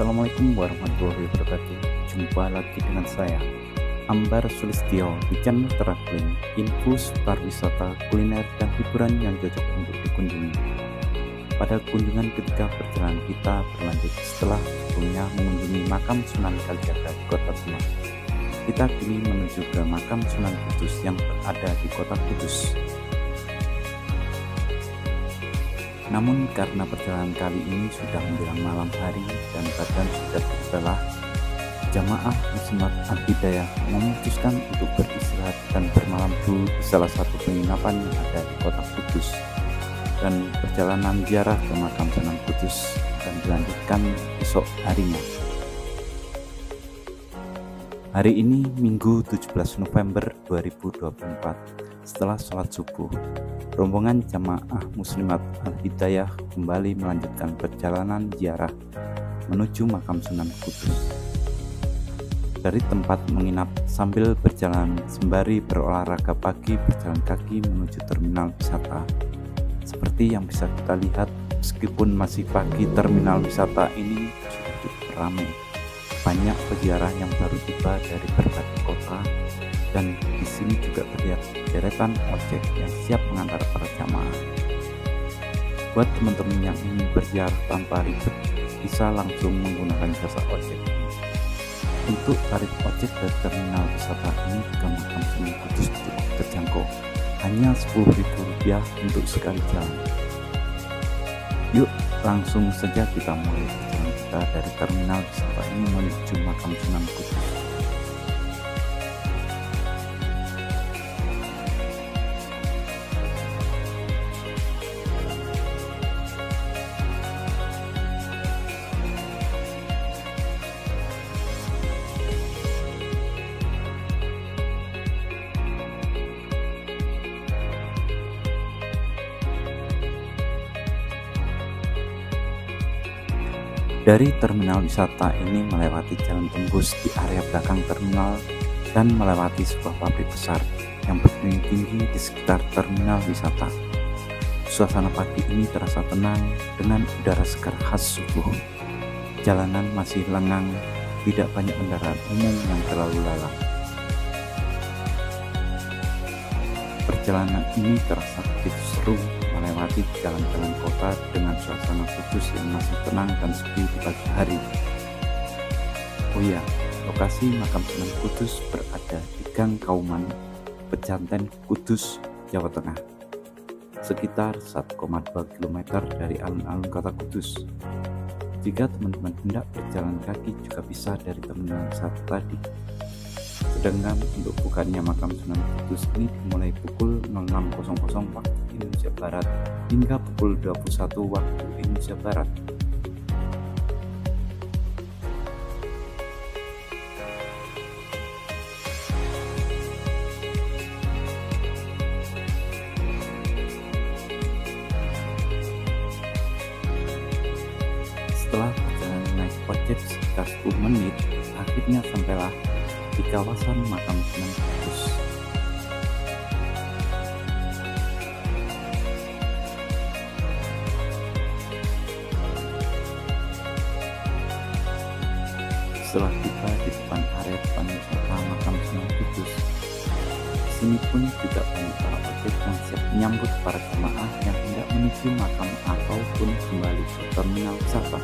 Assalamualaikum warahmatullahi wabarakatuh. Jumpa lagi dengan saya, Ambar Sulistyo, di channel Traveling, infus pariwisata, kuliner, dan hiburan yang cocok untuk dikunjungi. Pada kunjungan ketiga perjalanan kita berlanjut setelah sebelumnya mengunjungi makam Sunan Kalijaga di Kota Demak. Kita kini menuju ke makam Sunan Kudus yang berada di Kota Kudus. Namun karena perjalanan kali ini sudah menjelang malam hari dan badan sudah berlelah, jamaah Muslimat Al-Hidayah memutuskan untuk beristirahat dan bermalam dulu di salah satu penginapan yang ada di Kota Kudus. Dan perjalanan ziarah ke makam Sunan Kudus akan dilanjutkan esok harinya. Hari ini Minggu 17 November 2024. Setelah sholat subuh, rombongan jamaah Muslimat Al-Hidayah kembali melanjutkan perjalanan ziarah menuju makam Sunan Kudus. Dari tempat menginap sambil berjalan sembari berolahraga pagi, berjalan kaki menuju terminal wisata. Seperti yang bisa kita lihat, meskipun masih pagi, terminal wisata ini sudah cukup ramai. Banyak peziarah yang baru tiba dari berbagai kota, dan di sini juga terlihat deretan ojek yang siap mengantar para jamaah. Buat teman-teman yang ingin berziarah tanpa ribet, bisa langsung menggunakan jasa ojek. Untuk tarif ojek dari terminal wisata ini ke makam Sunan Kudus cukup terjangkau, hanya Rp10.000 untuk sekali jalan. Yuk, langsung saja kita mulai perjalanan kita dari terminal wisata ini menuju makam Sunan Kudus. Dari terminal wisata ini melewati jalan tembus di area belakang terminal dan melewati sebuah pabrik besar yang berdiri tinggi di sekitar terminal wisata. Suasana pagi ini terasa tenang dengan udara segar khas subuh. Jalanan masih lengang, tidak banyak kendaraan umum yang terlalu lalang. Perjalanan ini terasa begitu seru melewati jalan-jalan kota dengan suasana Kudus yang masih tenang dan sepi di pagi hari. Oh iya, lokasi makam Sunan Kudus berada di Gang Kauman, Pejanten Kudus, Jawa Tengah, sekitar 1,2 km dari alun-alun Kota Kudus. Jika teman-teman hendak berjalan kaki juga bisa dari terminal wisata tadi. Sedangkan untuk bukanya makam Sunan Kudus ini dimulai pukul 06.00 waktu Indonesia Barat hingga pukul 21 waktu Indonesia Barat. Setelah perjalanan naik ojek sekitar 10 menit, akhirnya sampailah di kawasan makam Sunan Kudus. Setelah tiba di depan area depan wisata makam Sunan Kudus, di sini pun juga banyak para ojek yang siap menyambut para jemaah yang hendak menuju makam ataupun kembali ke terminal wisata.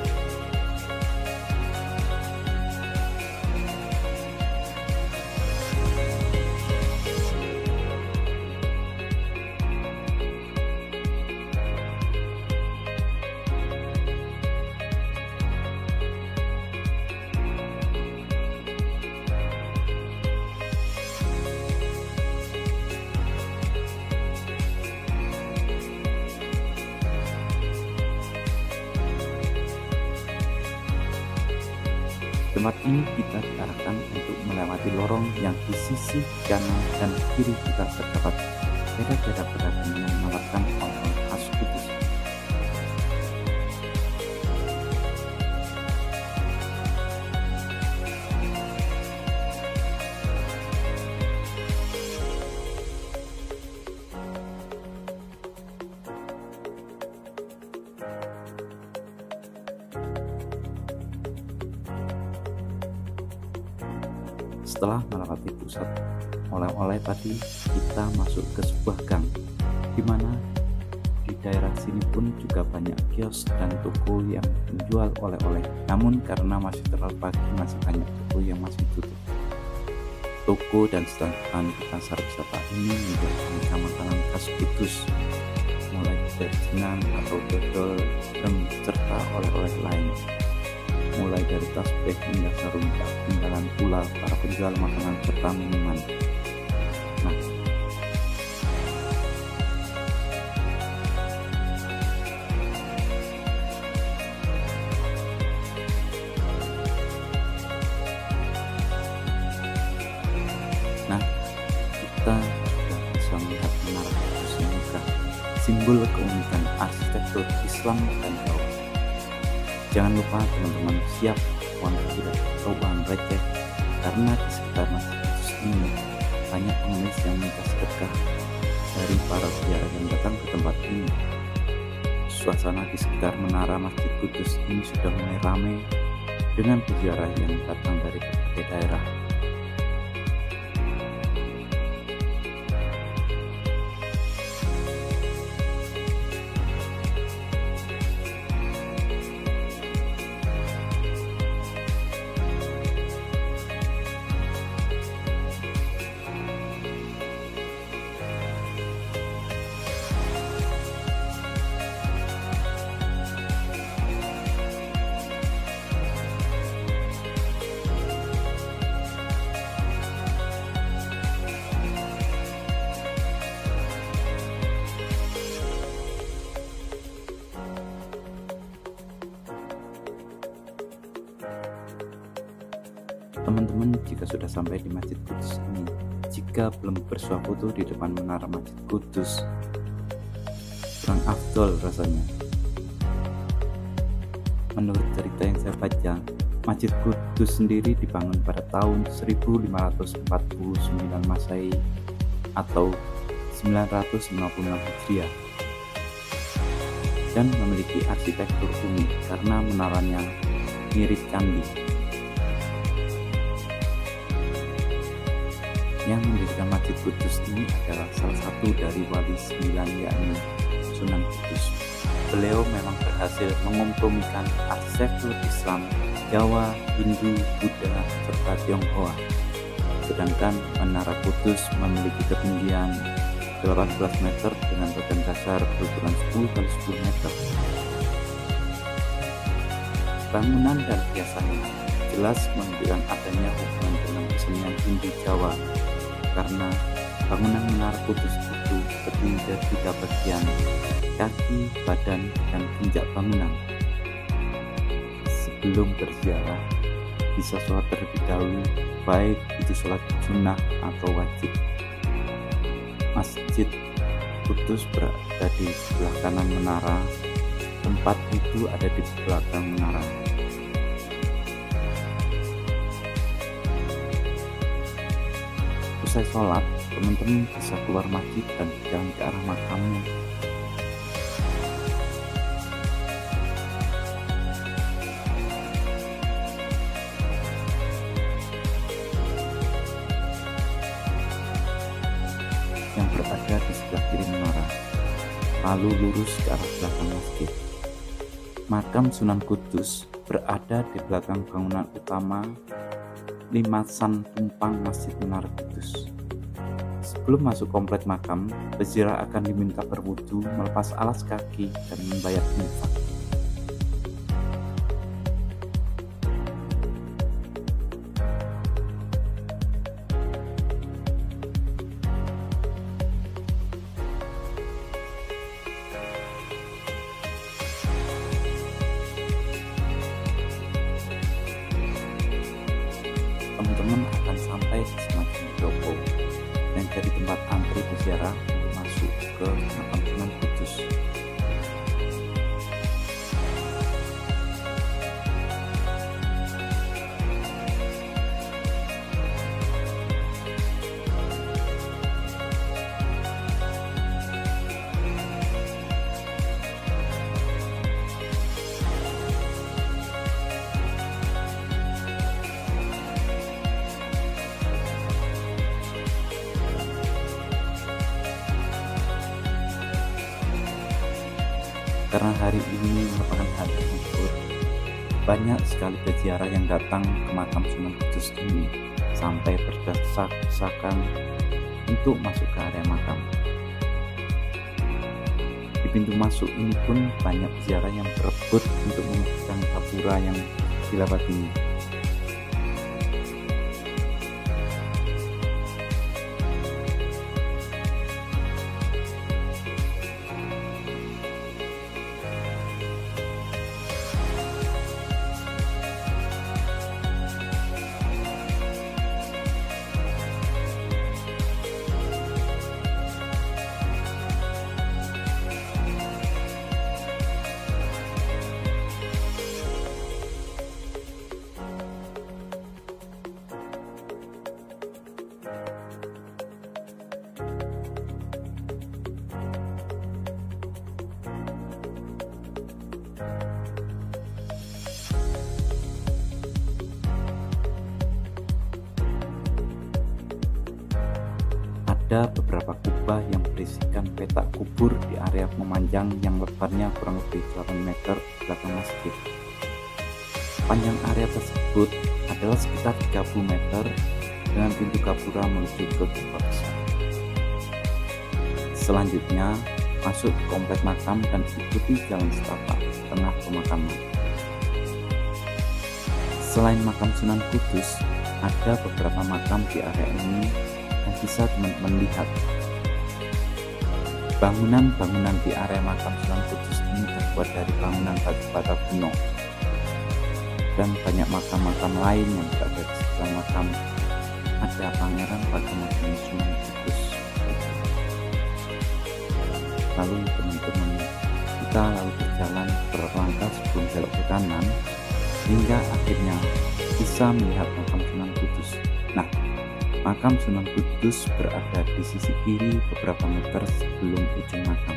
Tempat ini kita diarahkan untuk melewati lorong yang di sisi kanan dan kiri kita terdapat beda-beda pedagang yang menawarkan oleh-oleh khas Kudus. Setelah melewati pusat oleh-oleh tadi, kita masuk ke sebuah gang, di mana di daerah sini pun juga banyak kios dan toko yang menjual oleh-oleh. Namun karena masih terlalu pagi, masih banyak toko yang masih tutup. Toko dan stand di pasar wisata ini menjual aneka makanan khas Kudus, mulai dari jenang atau dodol, serta oleh-oleh lain. Mulai dari tasbih hingga sarung tak tinggalan pula para penjual makanan serta minuman. Nah, kita sudah bisa melihat Menara Kudus yang megah, simbol keunikan arsitektur Islam dan Jawa. Jangan lupa teman-teman siap uang tidak atau uang receh, karena di sekitar Masjid Kudus ini banyak pengemis yang minta sedekah dari para ziarah yang datang ke tempat ini. Suasana di sekitar Menara Masjid Kudus ini sudah mulai ramai dengan peziarah yang datang dari berbagai daerah. Teman-teman jika sudah sampai di Masjid Kudus ini, jika belum bersuah foto di depan Menara Masjid Kudus, kurang afdol rasanya. Menurut cerita yang saya baca, Masjid Kudus sendiri dibangun pada tahun 1549 Masehi atau 956 Hijriah dan memiliki arsitektur unik karena menaranya mirip candi. Yang mendirikan Masjid Kudus ini adalah salah satu dari wali 9, yakni Sunan Kudus. Beliau memang berhasil mengkompromikan arsitektur Islam, Jawa, Hindu, Buddha, serta Tionghoa. Sedangkan Menara Kudus memiliki ketinggian 18 meter dengan badan dasar berukuran 10 x 10 meter. Bangunan dan hiasannya jelas menunjukkan adanya hubungan dengan kesenian Hindu Jawa, karena bangunan Menara Kudus itu terdiri dari 3 bagian: kaki, badan, dan puncak bangunan. Sebelum berziarah, bisa sholat terlebih dahulu, baik itu sholat sunnah atau wajib. Masjid Kudus berada di sebelah kanan menara, tempat itu ada di belakang menara. Usai sholat, teman-teman bisa keluar masjid dan berjalan ke arah makamnya. Yang berada di sebelah kiri menara, lalu lurus ke arah belakang masjid. Makam Sunan Kudus berada di belakang bangunan utama limasan tumpang Masjid Menara Kudus. Sebelum masuk komplek makam, peziarah akan diminta berwudu, melepas alas kaki, dan membayar infak. Teman-teman akan sampai di semacam Jopo yang jadi tempat antri peziarah untuk masuk ke makam Sunan Kudus. Karena hari ini merupakan hari libur, banyak sekali peziarah yang datang ke makam Sunan Kudus ini sampai berdesak-desakan untuk masuk ke area makam. Di pintu masuk ini pun banyak peziarah yang berebut untuk membersihkan gapura yang dilewatinya. Ada beberapa kubah yang berisikan petak kubur di area memanjang yang lebarnya kurang lebih 8 meter di belakang masjid. Panjang area tersebut adalah sekitar 30 meter dengan pintu gapura menuju ke kubah besar. Selanjutnya, masuk ke komplek makam dan ikuti jalan setapak di tengah pemakaman. Selain makam Sunan Kudus, ada beberapa makam di area ini yang bisa teman-teman lihat. Bangunan-bangunan di area makam Sunan Kudus ini terbuat dari bangunan batu bata kuno, dan banyak makam-makam lain yang berada di sebelah makam. Ada pangeran pada makam Sunan Kudus. Lalu teman-teman, kita lalu berjalan beberapa langkah sebelum belok ke kanan hingga akhirnya bisa melihat makam Sunan Kudus. Nah, makam Sunan Kudus berada di sisi kiri beberapa meter sebelum ujung makam.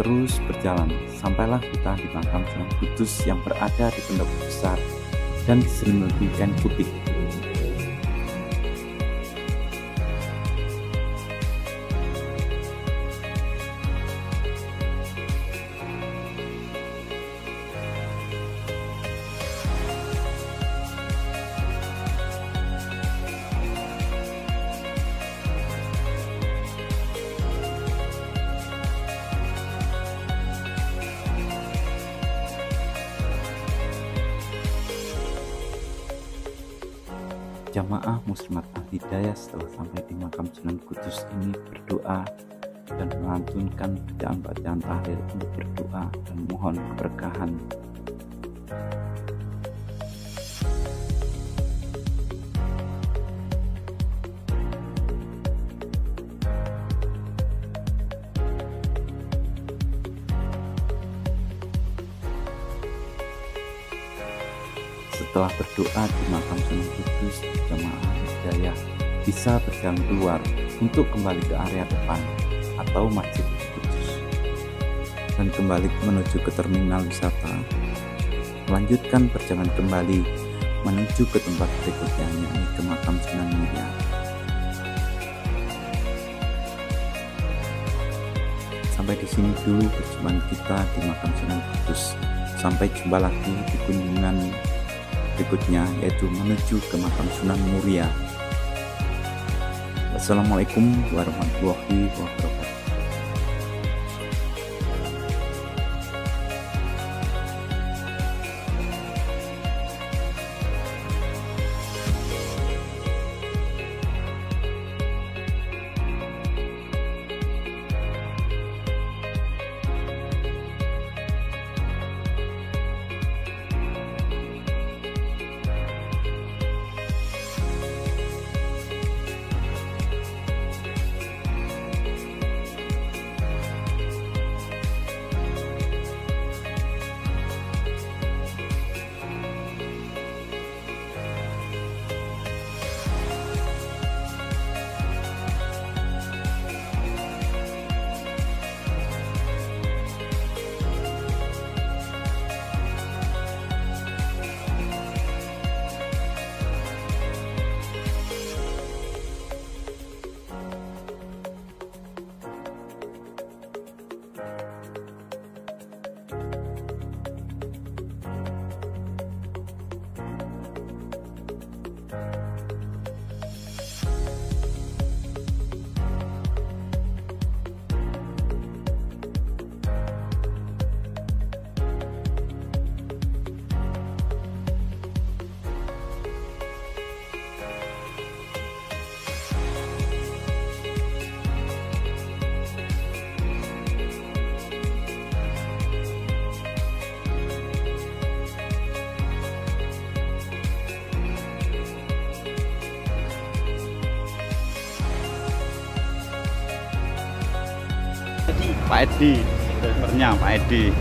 Terus berjalan, sampailah kita di makam Sunan Kudus yang berada di pendopo besar dan diselimuti kain putih. Jamaah muslimat al-hidayah setelah sampai di makam Sunan Kudus ini berdoa dan melantunkan bacaan-bacaan tahlil untuk berdoa dan mohon keberkahan. Setelah berdoa di makam Sunan Kudus, jamaah hidayah bisa berjalan keluar untuk kembali ke area depan atau Masjid Kudus dan kembali menuju ke terminal wisata. Melanjutkan perjalanan kembali menuju ke tempat berikutnya, yakni ke makam Sunan Muria. Sampai di sini dulu perjumpaan kita di makam Sunan Kudus. Sampai jumpa lagi di kunjungan berikutnya, yaitu menuju ke makam Sunan Muria. Wassalamualaikum warahmatullahi wabarakatuh. Pak Edi, drivernya Pak Edi.